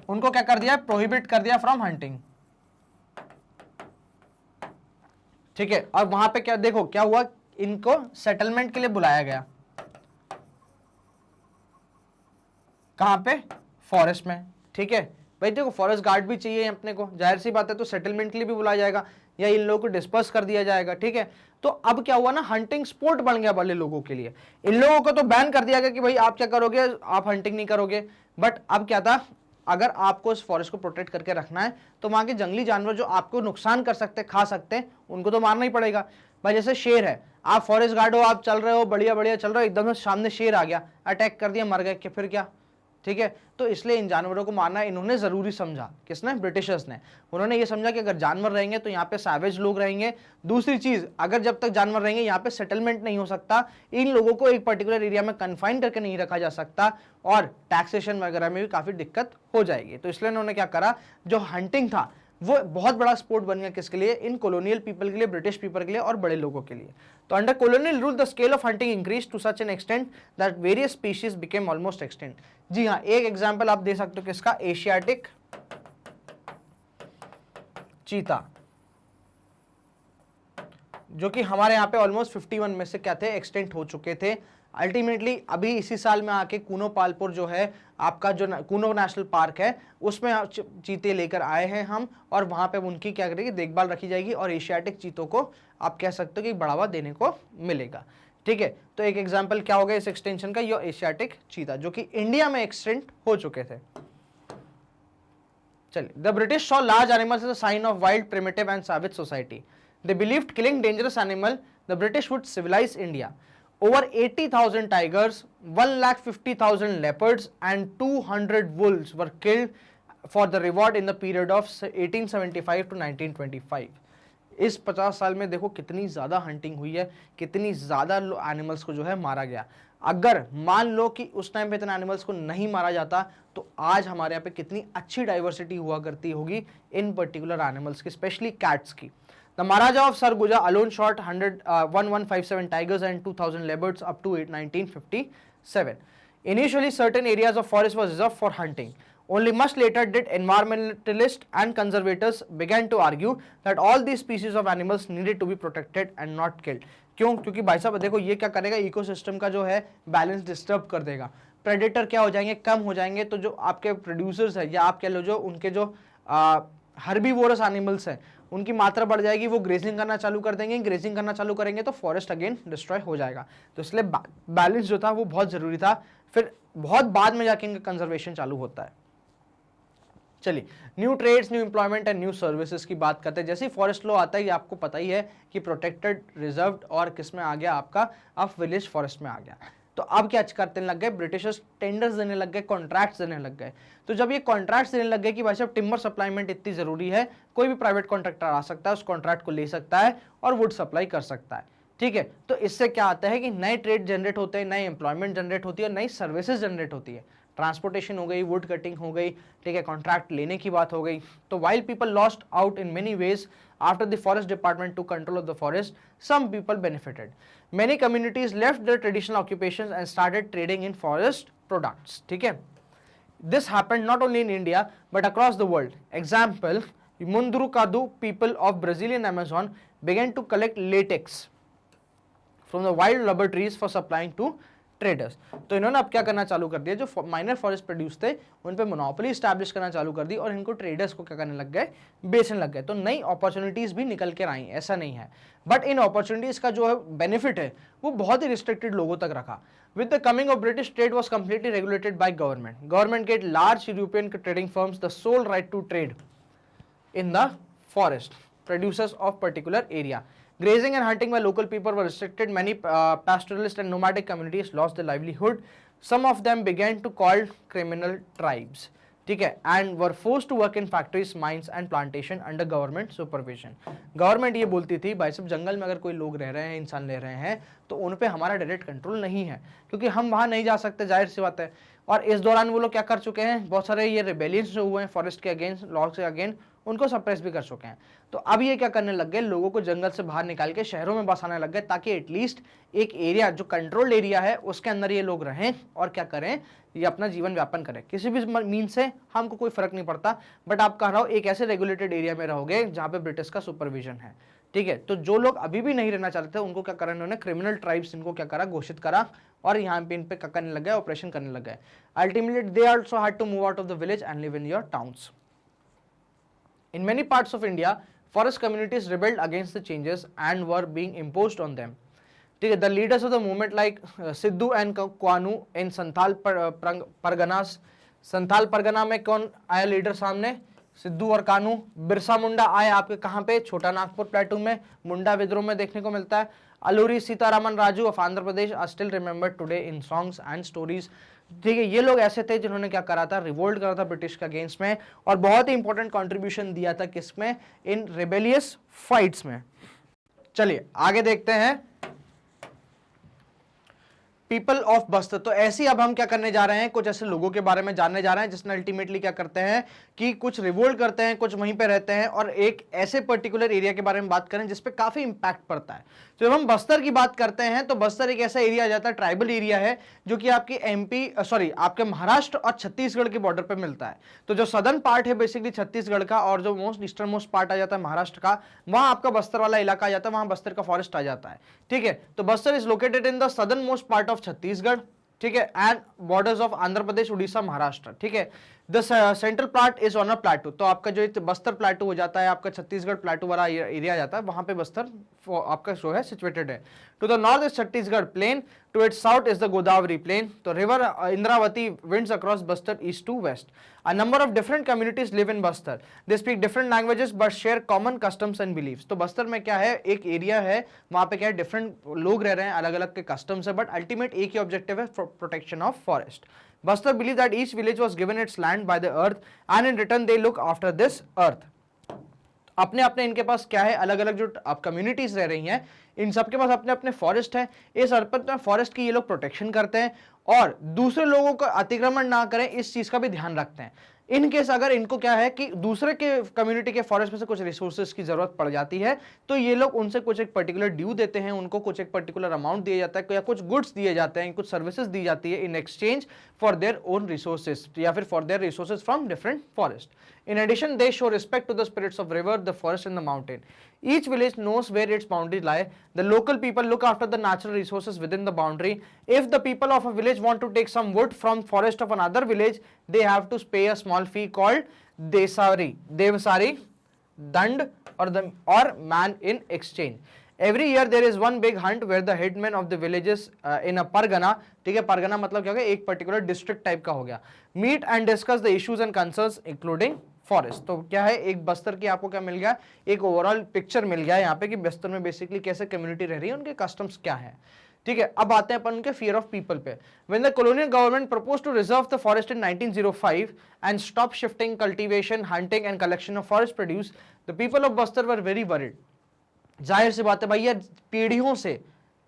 उनको क्या कर दिया, प्रोहिबिट कर दिया फ्रॉम हंटिंग. ठीक है, और वहां पे क्या देखो क्या हुआ, इनको सेटलमेंट के लिए बुलाया गया. कहां पे, फॉरेस्ट में. ठीक है भाई, देखो फॉरेस्ट गार्ड भी चाहिए अपने को, जाहिर सी बात है, तो सेटलमेंट के लिए भी बुलाया जाएगा या इन लोगों को डिस्पर्स कर दिया जाएगा. ठीक है, तो अब क्या हुआ ना, हंटिंग स्पोर्ट बन गया बड़े लोगों के लिए. इन लोगों को तो बैन कर दिया गया कि भाई आप क्या करोगे, आप हंटिंग नहीं करोगे. बट अब क्या था, अगर आपको इस फॉरेस्ट को प्रोटेक्ट करके रखना है तो वहां के जंगली जानवर जो आपको नुकसान कर सकते, खा सकते हैं, उनको तो मारना ही पड़ेगा. भाई जैसे शेर है, आप फॉरेस्ट गार्ड हो, आप चल रहे हो, बढ़िया बढ़िया चल रहे हो, एकदम से सामने शेर आ गया, अटैक कर दिया, मर गए, फिर क्या. ठीक है, तो इसलिए इन जानवरों को मारना इन्होंने जरूरी समझा. किसने, ब्रिटिशर्स ने. उन्होंने ये समझा कि अगर जानवर रहेंगे तो यहाँ पे सैवेज लोग रहेंगे. दूसरी चीज, अगर जब तक जानवर रहेंगे यहाँ पे सेटलमेंट नहीं हो सकता, इन लोगों को एक पर्टिकुलर एरिया में कन्फाइन करके नहीं रखा जा सकता, और टैक्सेशन वगैरह में भी काफी दिक्कत हो जाएगी. तो इसलिए उन्होंने क्या करा, जो हंटिंग था वो बहुत बड़ा स्पोर्ट बन गया. किसके लिए, इन कॉलोनियल पीपल के लिए, ब्रिटिश पीपल के लिए और बड़े लोगों के लिए. तो under colonial rule the scale of hunting increase to such an extent that various species became almost extent. जी हाँ, एक एग्जांपल आप दे सकते हो किसका, एशियाटिक चीता, जो कि हमारे यहाँ पे ऑलमोस्ट 51 में से क्या थे, एक्सटेंट हो चुके थे. अल्टीमेटली अभी इसी साल में आके कूनो पालपुर जो है आपका, जो कूनो नेशनल पार्क है, उसमें चीते लेकर आए हैं हम, और वहां पे उनकी क्या करेगी, देखभाल रखी जाएगी, और एशियाटिक चीतों को आप कह सकते हो कि बढ़ावा देने को मिलेगा. ठीक है, तो एक एग्जाम्पल क्या हो गया इस एक्सटेंशन का, ये एशियाटिक चीता जो कि इंडिया में एक्सटेंट हो चुके थे. चलिए, the British saw large animals as a sign of wild, primitive and savage society. They believed killing dangerous animal the British would civilise India. Over 80,000 tigers, 150,000 leopards and 200 wolves were killed for the reward in the period of 1875 to 1925. इस 50 साल में देखो कितनी ज़्यादा hunting हुई है, कितनी ज़्यादा एनिमल्स को जो है मारा गया. अगर मान लो कि उस टाइम पे इतने एनिमल्स को नहीं मारा जाता तो आज हमारे यहाँ पे कितनी अच्छी डाइवर्सिटी हुआ करती होगी इन पर्टिकुलर एनिमल्स की, स्पेशली कैट्स की. The Maharaja of Sarguja alone shot 1157 tigers and 2000 leopards up to 1957. Initially, certain areas of forest was reserved for hunting. Only much later did environmentalists and conservators began to argue that all these species of animals needed to be protected and not killed. क्यों? क्योंकि भाई साहब देखो ये क्या करेगा, ecosystem का जो है बैलेंस डिस्टर्ब कर देगा. प्रेडेटर क्या हो जाएंगे, कम हो जाएंगे, तो जो आपके प्रोड्यूसर्स है या आप कह लो जो उनके जो हर्बीवोरस एनिमल्स हैं उनकी मात्रा बढ़ जाएगी, वो ग्रेजिंग करना चालू कर देंगे, ग्रेजिंग करना चालू करेंगे तो फॉरेस्ट अगेन डिस्ट्रॉय हो जाएगा। तो इसलिए बैलेंस जो था वो बहुत जरूरी था, फिर बहुत बाद में जाके इनका कंजर्वेशन चालू होता है। चलिए, new trades, new employment and new services की बात करते हैं। जैसे ही फॉरेस्ट लॉ आता है, आपको पता ही है कि प्रोटेक्टेड, रिजर्व्ड और किस में आ गया आपका, अब विलेज फॉरेस्ट में आ गया। तो अब क्या करने लग गए, ब्रिटिशर्स टेंडर्स देने लग गए, कॉन्ट्रैक्ट्स देने लग गए। तो जब ये कॉन्ट्रैक्ट्स देने लग गए कि भाई साहब टिम्बर सप्लाईमेंट इतनी जरूरी है, कोई भी प्राइवेट कॉन्ट्रैक्टर आ सकता है, उस कॉन्ट्रैक्ट को ले सकता है और वुड सप्लाई कर सकता है, ठीक है। तो इससे क्या आता है कि नए ट्रेड जनरेट होते हैं, नए एम्प्लॉयमेंट जनरेट होती है, नई सर्विसेज जनरेट होती है, ट्रांसपोर्टेशन हो गई, वुड कटिंग हो गई, ठीक है, कॉन्ट्रैक्ट लेने की बात हो गई। तो while people lost out in many ways after the forest department to control of the forest, some people benefited. Many communities left their traditional occupations and started trading in forest products, ठीक है। This happened not only in India but across the world. Example, Mundurucu people of Brazilian Amazon began to collect latex from the wild rubber trees for supplying to traders. तो इन्होंने अब क्या करना चालू कर दिया, जो माइनर फॉरेस्ट प्रोड्यूस थे उन पे मोनोपोली स्टैब्लिश करना चालू कर दी और इनको ट्रेडर्स को क्या करने लग गए, बेचने लग गए। तो नई अपॉर्चुनिटीज भी निकल कर आई, ऐसा नहीं है, बट इन अपॉर्चुनिटीज का जो है बेनिफिट है वो बहुत ही रिस्ट्रिक्टेड लोगों तक रखा। With the coming of British, trade was completely regulated by government. Government get large European trading firms the sole right to trade in the forest producers of particular area. Grazing and hunting by local people were restricted. Many pastoralist and nomadic communities lost their livelihood. Some of them began to call criminal tribes, ठीक है, and were forced to work in factories, mines and plantation under government supervision. Government ये बोलती थी भाई साहब जंगल में अगर कोई लोग रह रहे हैं, इंसान रह रहे हैं, तो उन पे हमारा डायरेक्ट कंट्रोल नहीं है, क्योंकि हम वहां नहीं जा सकते, जाहिर सी बात है। और इस दौरान वो लोग क्या कर चुके हैं, बहुत सारे ये रिबेलियंस जो हुए हैं फॉरेस्ट के अगेंस्ट, लॉ के अगेंस्ट, उनको सप्रेस भी कर चुके हैं। तो अब ये क्या करने लग गए, लोगों को जंगल से बाहर निकाल के शहरों में बसाने लग गए, ताकि एटलीस्ट एक एरिया जो कंट्रोल्ड एरिया है उसके अंदर ये लोग रहें और क्या करें, ये अपना जीवन व्यापन करें। किसी भी मीन से हमको कोई फर्क नहीं पड़ता, बट आप कह रहा हो एक ऐसे रेगुलेटेड एरिया में रहोगे जहां पे ब्रिटिश का सुपरविजन है, ठीक है। तो जो लोग अभी भी नहीं रहना चाहते थे उनको क्या करा इन्होंने, क्रिमिनल ट्राइब्स इनको क्या करा, घोषित करा और यहाँ पे इन पे क्या करने लग गए, ऑपरेशन करने लग गए। Ultimately they also had to move out of the village and live in your towns. In many parts of India, forest communities rebelled against the changes and were being imposed on them. ठीक है, the leaders of the movement like Sidhu and क्वानू in Santhal Parganas. Santhal Pargana में कौन आया leader सामने, सिद्धू और कानू। बिरसा मुंडा आए आपके कहाँ पे, छोटा नागपुर प्लेटू में, मुंडा विद्रोह में देखने को मिलता है। Alluri Sitaraman Raju of Andhra Pradesh are still remembered today in songs and stories. ठीक है, ये लोग ऐसे थे जिन्होंने क्या करा था, रिवोल्ट करा था ब्रिटिश के अगेंस्ट में और बहुत ही इंपॉर्टेंट कंट्रीब्यूशन दिया था किसमें, इन रिबेलियस फाइट्स में। चलिए आगे देखते हैं, पीपल ऑफ बस्तर। तो ऐसे अब हम क्या करने जा रहे हैं, कुछ ऐसे लोगों के बारे में जानने जा रहे हैं जिसने अल्टीमेटली क्या करते हैं कि कुछ रिवोल्ट करते हैं, कुछ वहीं पे रहते हैं और एक ऐसे पर्टिकुलर एरिया के बारे में बात करें जिसपे काफी इंपैक्ट पड़ता है। तो जब हम बस्तर की बात करते हैं तो बस्तर एक ऐसा एरिया आ जाता है, ट्राइबल एरिया है, जो कि आपकी आपके महाराष्ट्र और छत्तीसगढ़ के बॉर्डर पे मिलता है। तो जो सदर्न पार्ट है बेसिकली छत्तीसगढ़ का और जो मोस्ट ईस्टर्न मोस्ट पार्ट आ जाता है महाराष्ट्र का, वहां आपका बस्तर वाला इलाका आ जाता है, वहां बस्तर का फॉरेस्ट आ जाता है। ठीक है, तो Bastar is located in the southern most part of Chhattisgarh, ठीक है, एंड बॉर्डर्स ऑफ आंध्र प्रदेश, उड़ीसा, महाराष्ट्र। ठीक है, the central part is on a प्लेटू। तो आपका जो बस्तर प्लेटू हो जाता है, आपका छत्तीसगढ़ प्लेटू वाला एरिया जाता है, वहां पे बस्तर आपका जो है सिचुएटेड है। To the north is Chhattisgarh plain, to its south is the Godavari plain. तो river Indravati winds across Bastar east to west. A number of different communities live in Bastar. They speak different languages but share common customs and beliefs. तो बस्तर में क्या है, एक area है, वहां पे क्या है, डिफरेंट लोग रह रहे हैं, अलग अलग के कस्टम्स है, बट अल्टीमेट एक ही ऑब्जेक्टिव है, protection of forest. Bastar believe that each village was given it's land by the earth and in return they look after this earth. अपने अपने इनके पास क्या है, अलग अलग जो आप कम्युनिटीज रह रही हैं, इन सबके पास अपने अपने फॉरेस्ट है। इस अर्थ में फॉरेस्ट की ये लोग प्रोटेक्शन करते हैं और दूसरे लोगों का अतिक्रमण ना करें, इस चीज का भी ध्यान रखते हैं। इन केस अगर इनको क्या है कि दूसरे के कम्युनिटी के फॉरेस्ट में से कुछ रिसोर्सेज की जरूरत पड़ जाती है, तो ये लोग उनसे कुछ एक पर्टिकुलर ड्यू देते हैं, उनको कुछ एक पर्टिकुलर अमाउंट दिया जाता है या कुछ गुड्स दिए जाते हैं, कुछ सर्विसेज दी जाती है in exchange for their own resources या फिर for their resources from different forest. In addition, they show respect to the spirits of river, the forest and the mountain. Each village knows where its boundaries lie. The local people look after the natural resources within the boundary. If the people of a village want to take some wood from forest of another village, they have to pay a small fee called devsari. Dand और man in exchange. Every year there is one big hunt where the headman of the villages in a pargana, ठीक है, परगना मतलब क्या हो गया, एक particular district type का हो गया, meet and discuss the issues and concerns including forest. तो क्या है, एक बस्तर की आपको क्या मिल गया, एक ओवरऑल पिक्चर मिल गया यहाँ पे कि बस्तर में बेसिकली कैसे कम्युनिटी रह रही है, उनके कस्टम्स क्या है। ठीक है, अब आते हैं अपन उनके फियर ऑफ पीपल पे। When the colonial government propose to reserve the forest in 1905 and stop shifting cultivation, hunting and collection of forest produce, the people of Bastar were very worried. जाहिर सी बात है भैया, पीढ़ियों से,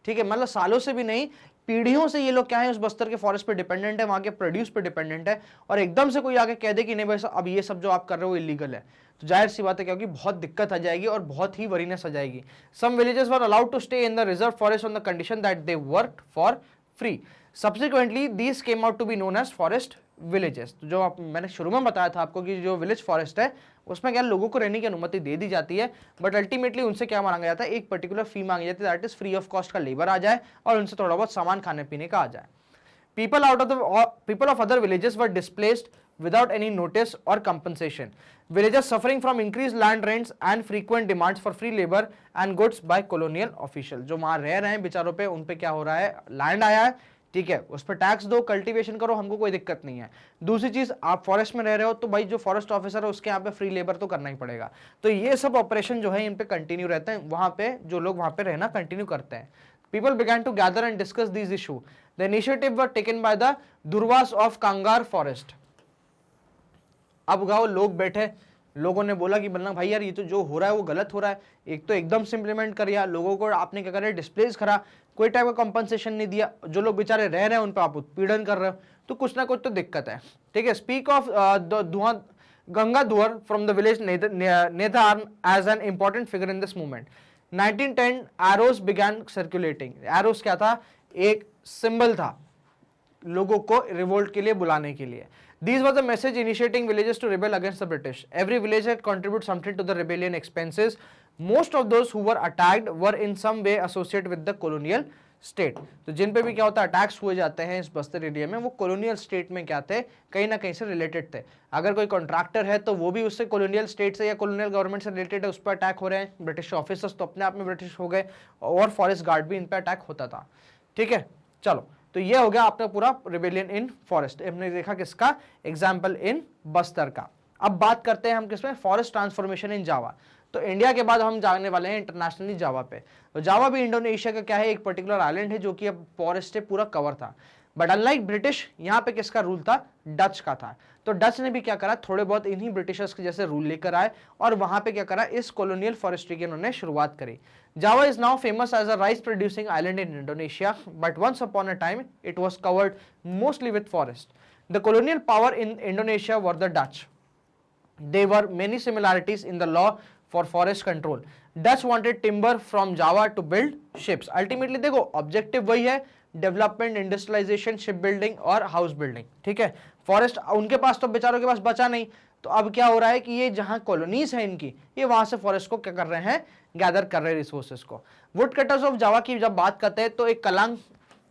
ठीक है, मतलब सालों से भी नहीं, पीढ़ियों से ये लोग क्या है, उस बस्तर के फॉरेस्ट पे डिपेंडेंट है, वहां के प्रोड्यूस पे डिपेंडेंट है, और एकदम से कोई आके कह दे कि नहीं भाई अब ये सब जो आप कर रहे हो इलीगल है, तो जाहिर सी बात है क्या होगी, बहुत दिक्कत आ जाएगी और बहुत ही वरीनेस आ जाएगी। Some villages were allowed to stay in the reserve forest on the condition that they work for free. Subsequently these came out to be known as forest villages. तो जो मैंने शुरू में बताया था आपको कि जो विलेज फॉरेस्ट है उसमें क्या लोगों को रहने की अनुमति दे दी जाती है, बट अल्टीमेटली उनसे क्या मांगा जाता है, एक पर्टिकुलर फी मांगी जाती है, that is free of cost का लेबर आ जाए और उनसे थोड़ा बहुत सामान खाने पीने का आ जाए। People of other villages were displaced without any notice or compensation. Villages suffering from increased land rents and frequent demands for free labor and goods by colonial officials. जो वहां रह रहे हैं बेचारों पे, उन पे क्या हो रहा है, लैंड आया है, ठीक है, उस पर टैक्स दो, कल्टीवेशन करो, हमको कोई दिक्कत नहीं है। दूसरी चीज, आप फॉरेस्ट में रह रहे हो तो भाई जो फॉरेस्ट ऑफिसर है उसके यहाँ पे फ्री लेबर तो करना ही पड़ेगा। तो ये सब ऑपरेशन जो है इन पे कंटिन्यू रहते हैं, वहां पे जो लोग वहां पे रहना कंटिन्यू करते हैं। People began to gather and discuss these issues. The initiative were taken by the Durwas of Kangar Forest. अब गाँव लोग बैठे, लोगों ने बोला कि बन्ना भाई यार ये तो जो हो रहा है वो गलत हो रहा है, एक तो एकदम से इंप्लीमेंट करिए, लोगों को आपने क्या करा, डिस्प्लेस करा, कोई टाइप का कंपनसेशन नहीं दिया, जो लोग बेचारे रह रहे हैं उन पर आप उत्पीड़न कर रहे हो, तो कुछ ना कुछ तो दिक्कत है। ठीक है, स्पीक ऑफ धुआं गंगा दुअर from the village Nethanar as an important figure in this movement. 1910 arrows began circulating. Arrows क्या था, एक सिंबल था लोगों को रिवोल्ट के लिए बुलाने के लिए। These were the message initiating villages to rebel against the British. Every village had contributed something to the rebellion expenses. Most of those who were attacked were in some way associated with the colonial state. तो जिन पे भी क्या होता है, attacks हुए जाते हैं इस बस्तर एरिया में, वो कॉलोनियल स्टेट में क्या थे, कहीं ना कहीं से रिलेटेड थे। अगर कोई कॉन्ट्रैक्टर है तो वो भी उससे कॉलोनियल स्टेट से या कॉलोनियल गवर्नमेंट से रिलेटेड है, उस पर अटैक हो रहे हैं। ब्रिटिश ऑफिसर्स तो अपने आप में ब्रिटिश हो गए, और फॉरेस्ट गार्ड भी इन पर अटैक होता था। ठीक है, चलो, तो ये हो गया आपका पूरा रिबेलियन इन फॉरेस्ट। हमने देखा किसका एग्जाम्पल, इन बस्तर का। अब बात करते हैं हम किसमें, फॉरेस्ट ट्रांसफॉर्मेशन इन जावा। तो इंडिया के बाद हम जाने वाले हैं इंटरनेशनली जावा पे। तो जावा भी इंडोनेशिया का क्या है, एक पर्टिकुलर आइलैंड है जो कि अब फॉरेस्ट से पूरा कवर था। बट अनलाइक ब्रिटिश, यहाँ पे किसका रूल था, डच का था। तो डच ने भी क्या करा, थोड़े बहुत इन्हीं ब्रिटिशर्स के जैसे रूल लेकर आए और वहां पे क्या करा, इस कॉलोनियल फॉरेस्ट्री की उन्होंने शुरुआत करी। Java is now famous as a rice producing island in Indonesia, but once upon a time it was covered mostly with forest. The colonial power in Indonesia were the Dutch. There were many similarities in the law for forest control. Dutch wanted timber from Java to build ships. Ultimately देखो objective वही है, development, industrialisation, ship building और house building. ठीक है, forest उनके पास तो बेचारों के पास बचा नहीं, तो अब क्या हो रहा है कि ये जहां कॉलोनीज है इनकी, ये वहां से फॉरेस्ट को क्या कर रहे हैं, गैदर कर रहे हैं रिसोर्सेज को। वुड कटर्स ऑफ जावा की जब बात करते हैं तो एक कलांग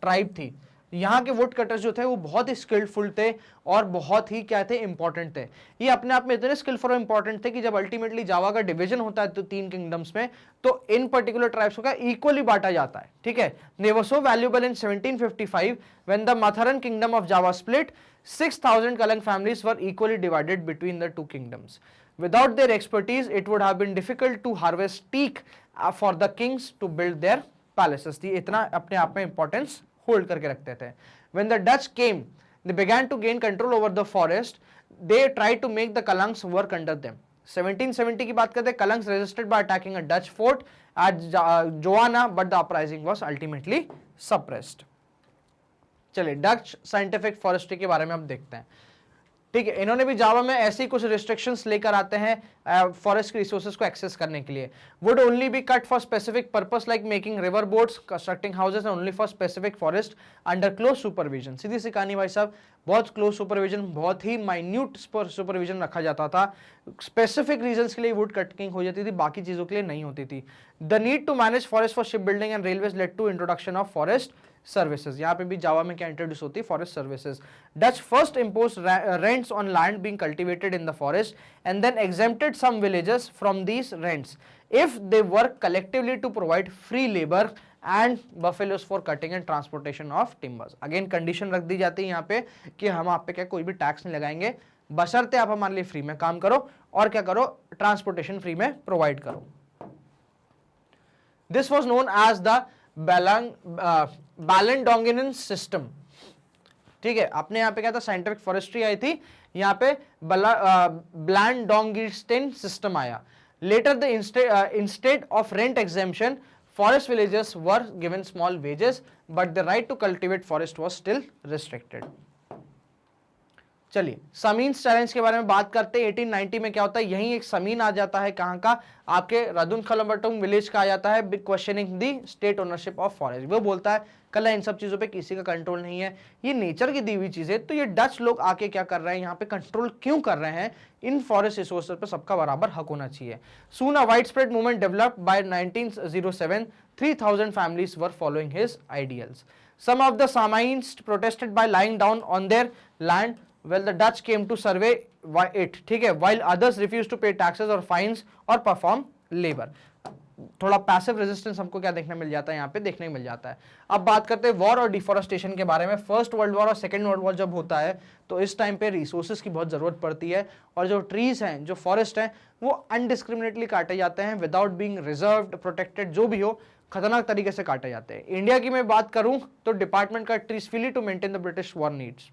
ट्राइब थी। यहाँ के वुड कटर्स जो थे वो बहुत ही स्किल्डफुल थे और बहुत ही क्या थे, इंपॉर्टेंट थे। ये अपने आप में इतने स्किलफुल और इंपॉर्टेंट थे कि जब अल्टीमेटली जावा का डिवीजन होता है तो 3 किंगडम्स में, तो इन पर्टिकुलर ट्राइब्स को इक्वली बांटा जाता है। ठीक है, they were so valuable in 1755 when the Mataram kingdom of Java split, 6000 Kalang families were equally divided between the two kingdoms. Without their expertise, it would have been difficult to harvest teak for the kings to build their palaces. ये इतना अपने आप में importance hold करके रखते थे। When the Dutch came, they began to gain control over the forest. They tried to make the Kalangs work under them. 1770 की बात करते हैं, Kalangs resisted by attacking a Dutch fort at Joanna, but the uprising was ultimately suppressed. चलिए, Dutch scientific forestry के बारे में अब देखते हैं। ठीक है, इन्होंने भी जावा में ऐसी कुछ रिस्ट्रिक्शंस लेकर आते हैं फॉरेस्ट के रिसोर्सेज को एक्सेस करने के लिए। Wood only be cut for specific purpose like making river boats, constructing houses and only for specific forest under close supervision. सीधी सी कहानी भाई साहब, बहुत क्लोज सुपरविजन, बहुत ही माइन्यूट सुपरविजन रखा जाता था। स्पेसिफिक रीजंस के लिए वुड कटिंग हो जाती थी, बाकी चीजों के लिए नहीं होती थी। The need to manage forest for ship building and railways led to introduction of forest services. यहाँ पे भी जावा में क्या इंट्रोड्यूस होती है, forest services. Dutch first impose rents on land being cultivated in the forest and then exempted some villages from these rents if they work collectively to provide free labor and buffaloes for cutting and transportation of timbers। Again condition रख दी जाती है यहाँ पे कि हम आप पे क्या कोई भी टैक्स नहीं लगाएंगे, बशर्ते आप हमारे लिए फ्री में काम करो और क्या करो, ट्रांसपोर्टेशन फ्री में प्रोवाइड करो। This was known as the blandongdiensten system. ठीक है, अपने यहाँ पे क्या था, साइंटिफिक फॉरेस्ट्री आई थी, यहाँ पे ब्लैंडोंगिस्टेन सिस्टम आया। Later, instead of rent exemption, forest villagers were given small wages, but the right to cultivate forest was still restricted। चलिए समीन्स चैलेंज के बारे में बात करते हैं। 1890 में क्या होता है, यहीं एक समीन आ जाता है, कहाँ का, आपके रदुनखलमटुम विलेज का आ जाता है, big questioning the state ownership of forest. वो बोलता है कल इन सब चीजों पे किसी का कंट्रोल नहीं है, ये नेचर की दी हुई चीज है, तो ये डच लोग आके क्या कर रहे हैं, यहाँ पे कंट्रोल क्यों कर रहे हैं, इन फॉरेस्ट रिसोर्सेज पे सबका बराबर हक होना चाहिए। Soon a widespread movement developed by 1907, 3000 families were following his ideals। Some of the Samians protested by lying down on their land well the Dutch came to survey it, ठीक है, while others refused to pay taxes or fines or perform labor। थोड़ा passive resistance हमको क्या देखने मिल जाता है, यहाँ पे देखने मिल जाता है। अब बात करते हैं वॉर और डिफोरेस्टेशन के बारे में। फर्स्ट वर्ल्ड वॉर और सेकेंड वर्ल्ड वॉर जब होता है तो इस टाइम पे रिसोर्सेज की बहुत जरूरत पड़ती है और जो ट्रीज हैं, जो फॉरेस्ट हैं, वो अनडिस्क्रिमिनेटली काटे जाते हैं विदाउट बीइंग रिजर्व्ड, प्रोटेक्टेड, जो भी हो, खतरनाक तरीके से काटे जाते हैं। इंडिया की मैं बात करूं तो डिपार्टमेंट का trees freely to maintain the British war needs.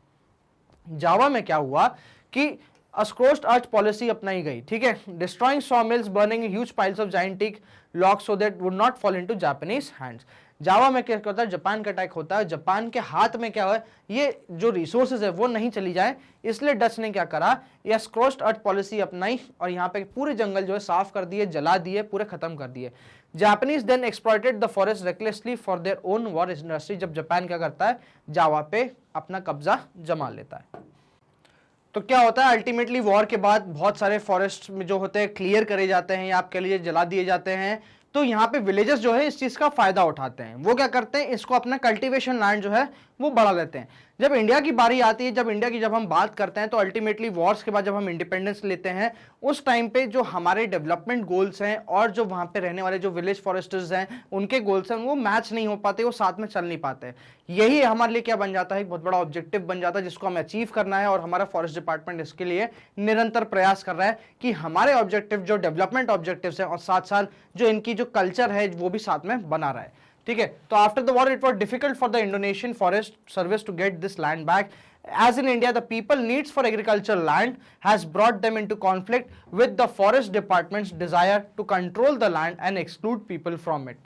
Java में क्या हुआ कि स्क्रोस्ड अर्थ पॉलिसी अपनाई गई, ठीक है, destroying sawmills, burning huge piles of giant teak log so that wood not fall into Japanese hands. Java में क्या होता है, जापान का अटैक होता है, जापान के हाथ में क्या हुआ, ये जो रिसोर्सेज है वो नहीं चली जाए, इसलिए डच ने क्या करा, ये स्क्रोस्ड अर्थ पॉलिसी अपनाई और यहाँ पे पूरे जंगल जो है साफ कर दिए, जला दिए, पूरे खत्म कर दिए। Japanese then exploited the forest recklessly for their own war industry. जब जापान क्या करता है, जावा पे अपना कब्जा जमा लेता है, तो क्या होता है, अल्टीमेटली वॉर के बाद बहुत सारे फॉरेस्ट में जो होते हैं क्लियर करे जाते हैं या आपके लिए जला दिए जाते हैं। तो यहाँ पे विलेजेस जो है इस चीज का फायदा उठाते हैं, वो क्या करते हैं, इसको अपना कल्टीवेशन लैंड जो है वो बढ़ा लेते हैं। जब इंडिया की बारी आती है, जब इंडिया की जब हम बात करते हैं तो अल्टीमेटली वॉर्स के बाद जब हम इंडिपेंडेंस लेते हैं, उस टाइम पे जो हमारे डेवलपमेंट गोल्स हैं और जो वहां पे रहने वाले जो विलेज फॉरेस्टर्स हैं उनके गोल्स हैं, वो मैच नहीं हो पाते, वो साथ में चल नहीं पाते। यही हमारे लिए क्या बन जाता है, एक बहुत बड़ा ऑब्जेक्टिव बन जाता है जिसको हमें अचीव करना है और हमारा फॉरेस्ट डिपार्टमेंट इसके लिए निरंतर प्रयास कर रहा है कि हमारे ऑब्जेक्टिव जो डेवलपमेंट ऑब्जेक्टिव्स हैं और साथ साथ जो इनकी जो कल्चर है वो भी साथ में बना रहा है। ठीक है, तो after the war it was difficult for the Indonesian forest service to get this land back. As in India, the people needs for agricultural land has brought them into conflict with the forest department's desire to control the land and exclude people from it।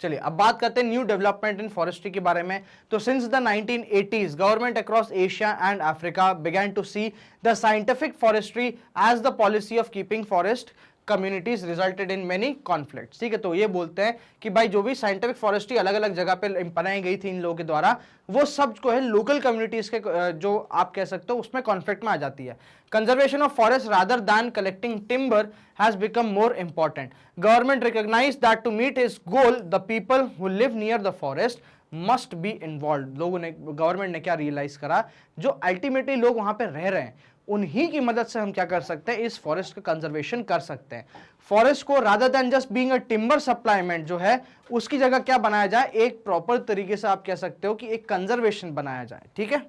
चलिए अब बात करते हैं new development in forestry के बारे में। तो since the 1980s government across Asia and Africa began to see the scientific forestry as the policy of keeping forest communities resulted in many conflicts। ठीक है, तो ये बोलते हैं कि भाई जो भी साइंटिफिक फॉरेस्ट्री अलग अलग जगह पे बनाई गई थी इन लोगों के द्वारा, वो सब को है लोकल कम्युनिटीज के जो आप कह सकते हो उसमें कॉन्फ्लिक्ट में आ जाती है। Conservation of forest rather than collecting timber has become more important. Government recognise that to meet is goal the people who live near the forest must be involve. लोगों ने, गवर्नमेंट ने क्या रियलाइज करा, जो अल्टीमेटली लोग वहां पे रह रहे हैं उन्हीं की मदद से हम क्या कर सकते हैं, इस फॉरेस्ट का कंजर्वेशन कर सकते हैं। फॉरेस्ट को rather than just being a timber supplement जो है उसकी जगह क्या बनाया जाए, एक प्रॉपर तरीके से आप कह सकते हो कि एक कंजर्वेशन बनाया जाए। ठीक है,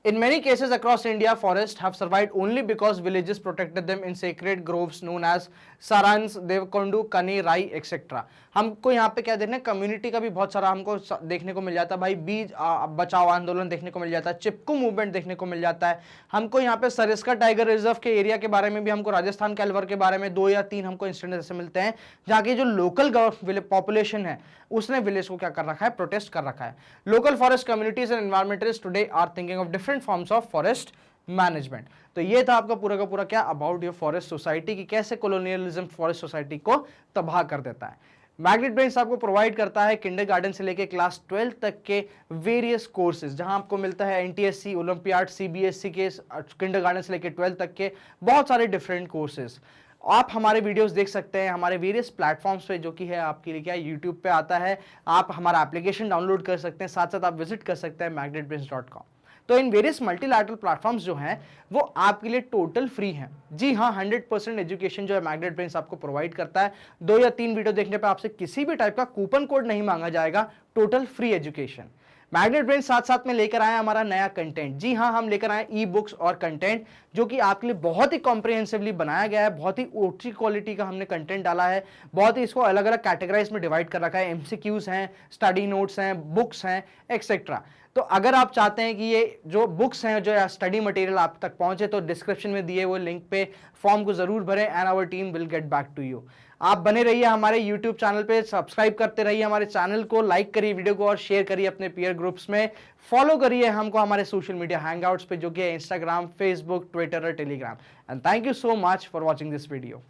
In many cases across India, forests have survived only because villages protected them in sacred groves known as sarans, devkondu, kani, rai, etc. हमको यहाँ पे क्या देखना है, कम्युनिटी का भी बहुत सारा हमको देखने को मिल जाता है भाई, बीज बचाओ आंदोलन देखने को मिल जाता है, चिपकू मूवमेंट देखने को मिल जाता है। हमको यहाँ पे सरिस्का टाइगर रिजर्व के एरिया के बारे में भी, हमको राजस्थान के अलवर के बारे में 2 या 3 हमको इंसिडेंट ऐसे मिलते हैं जहाँ की जो लोकल पॉपुलेशन है उसने विलेज को क्या कर रखा है, प्रोटेस्ट कर रखा है। Local forest communities and environmentalist today are thinking of different forms of forest management. तो ये था आपका पूरा का पूरा क्या अबाउट योर फॉरेस्ट सोसाइटी, की कैसे कॉलोनियलिज्म फॉरेस्ट सोसाइटी को तबाह कर देता है। मैग्नेट ब्रेन्स आपको प्रोवाइड करता है किंडरगार्टन से लेके क्लास 12 तक के वेरियस कोर्सेज, जहां आपको मिलता है एनटीएससी, ओलंपियाड, सीबीएसई के किंडरगार्टन से लेके 12 तक के बहुत सारे डिफरेंट कोर्सेज। आप हमारे वीडियोस देख सकते हैं हमारे वेरियस प्लेटफॉर्म्स पे, जो कि है आपके लिए क्या यूट्यूब पे आता है। आप हमारा एप्लीकेशन डाउनलोड कर सकते हैं, साथ साथ आप विजिट कर सकते हैं magnetbrains.com। तो इन वेरियस मल्टीलैटरल प्लेटफॉर्म्स जो हैं वो आपके लिए टोटल फ्री हैं। जी हाँ, 100% एजुकेशन जो है मैग्नेट ब्रेन्स आपको प्रोवाइड करता है। 2 या 3 वीडियो देखने पे आपसे किसी भी टाइप का कूपन कोड नहीं मांगा जाएगा, total free education. Magnet brain साथ साथ में लेकर आए हमारा नया कंटेंट। जी हाँ, हम लेकर आए ई बुक्स और कंटेंट जो कि आपके लिए बहुत ही कॉम्प्रिहेंसिवली बनाया गया है, बहुत ही ऊंची क्वालिटी का हमने कंटेंट डाला है, बहुत ही इसको अलग अलग कैटेगराइज में डिवाइड कर रखा है। एमसीक्यूज हैं, स्टडी नोट्स हैं, बुक्स हैं, एक्सेट्रा। तो अगर आप चाहते हैं कि ये जो बुक्स हैं, जो स्टडी मटेरियल आप तक पहुंचे, तो डिस्क्रिप्शन में दिए हुए लिंक पे फॉर्म को जरूर भरें and our team will get back to you. आप बने रहिए हमारे YouTube चैनल पे, सब्सक्राइब करते रहिए हमारे चैनल को, लाइक करिए वीडियो को और शेयर करिए अपने पीयर ग्रुप्स में। फॉलो करिए हमको हमारे सोशल मीडिया हैंगआउट्स पे, जो कि है इंस्टाग्राम, फेसबुक, ट्विटर और Telegram. And thank you so much for watching this video.